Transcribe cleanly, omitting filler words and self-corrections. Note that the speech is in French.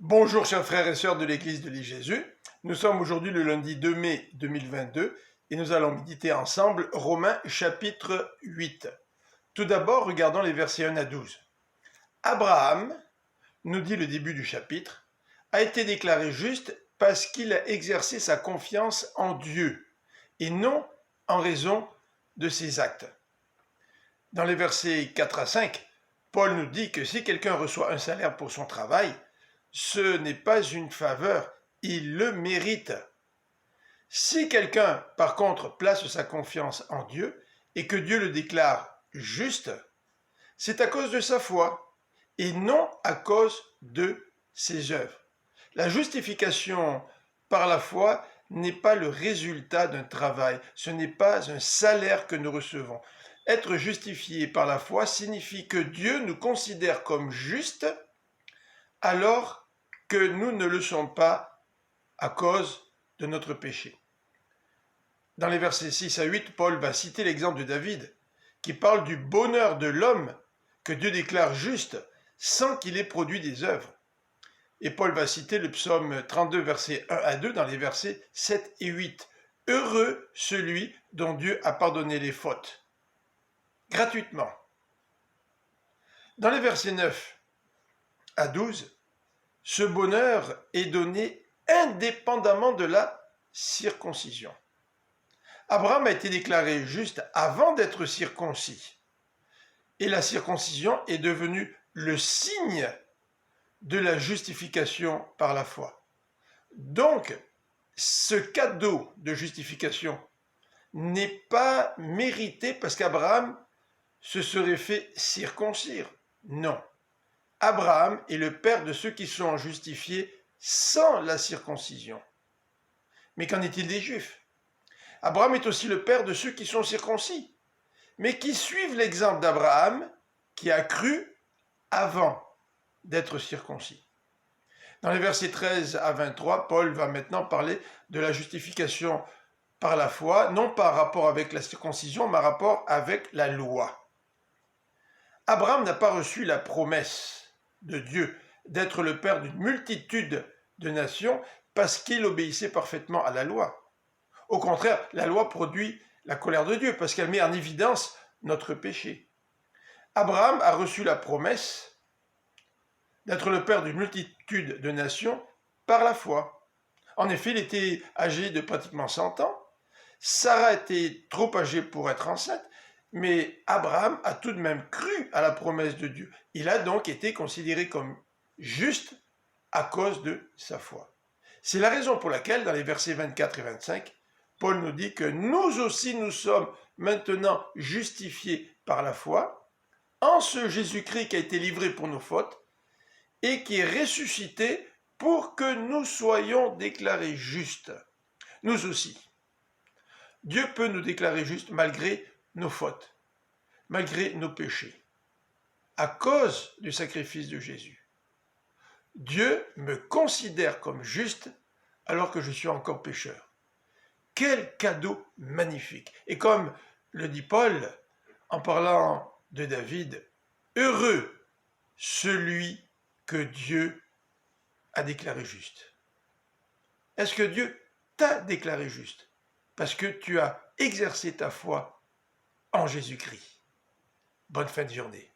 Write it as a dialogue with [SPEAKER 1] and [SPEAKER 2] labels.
[SPEAKER 1] Bonjour chers frères et sœurs de l'Église de l'I-Jésus. Nous sommes aujourd'hui le lundi 2 mai 2022 et nous allons méditer ensemble Romains chapitre 8. Tout d'abord, regardons les versets 1 à 12. Abraham, nous dit le début du chapitre, a été déclaré juste parce qu'il a exercé sa confiance en Dieu et non en raison de ses actes. Dans les versets 4 à 5, Paul nous dit que si quelqu'un reçoit un salaire pour son travail, ce n'est pas une faveur, il le mérite. Si quelqu'un, par contre, place sa confiance en Dieu et que Dieu le déclare juste, c'est à cause de sa foi et non à cause de ses œuvres. La justification par la foi n'est pas le résultat d'un travail, ce n'est pas un salaire que nous recevons. Être justifié par la foi signifie que Dieu nous considère comme justes alors que nous ne le sommes pas à cause de notre péché. Dans les versets 6 à 8, Paul va citer l'exemple de David, qui parle du bonheur de l'homme que Dieu déclare juste sans qu'il ait produit des œuvres. Et Paul va citer le psaume 32, versets 1 à 2, dans les versets 7 et 8. Heureux celui dont Dieu a pardonné les fautes, gratuitement. Dans les versets 9 à 12, ce bonheur est donné indépendamment de la circoncision. Abraham a été déclaré juste avant d'être circoncis. Et la circoncision est devenue le signe de la justification par la foi. Donc, ce cadeau de justification n'est pas mérité parce qu'Abraham se serait fait circoncire. Non. Abraham est le père de ceux qui sont justifiés sans la circoncision. Mais qu'en est-il des Juifs? Abraham est aussi le père de ceux qui sont circoncis, mais qui suivent l'exemple d'Abraham, qui a cru avant d'être circoncis. Dans les versets 13 à 23, Paul va maintenant parler de la justification par la foi, non par rapport avec la circoncision, mais en rapport avec la loi. Abraham n'a pas reçu la promesse de Dieu d'être le père d'une multitude de nations parce qu'il obéissait parfaitement à la loi. Au contraire, la loi produit la colère de Dieu parce qu'elle met en évidence notre péché. Abraham a reçu la promesse d'être le père d'une multitude de nations par la foi. En effet, il était âgé de pratiquement 100 ans. Sarah était trop âgée pour être enceinte, mais Abraham a tout de même cru à la promesse de Dieu. Il a donc été considéré comme juste à cause de sa foi. C'est la raison pour laquelle, dans les versets 24 et 25, Paul nous dit que nous aussi nous sommes maintenant justifiés par la foi en ce Jésus-Christ qui a été livré pour nos fautes et qui est ressuscité pour que nous soyons déclarés justes. Nous aussi. Dieu peut nous déclarer justes malgré nos fautes, malgré nos péchés, à cause du sacrifice de Jésus. Dieu me considère comme juste alors que je suis encore pécheur. Quel cadeau magnifique! Et comme le dit Paul en parlant de David, heureux celui que Dieu a déclaré juste. Est-ce que Dieu t'a déclaré juste? Parce que tu as exercé ta foi en Jésus-Christ. Bonne fin de journée.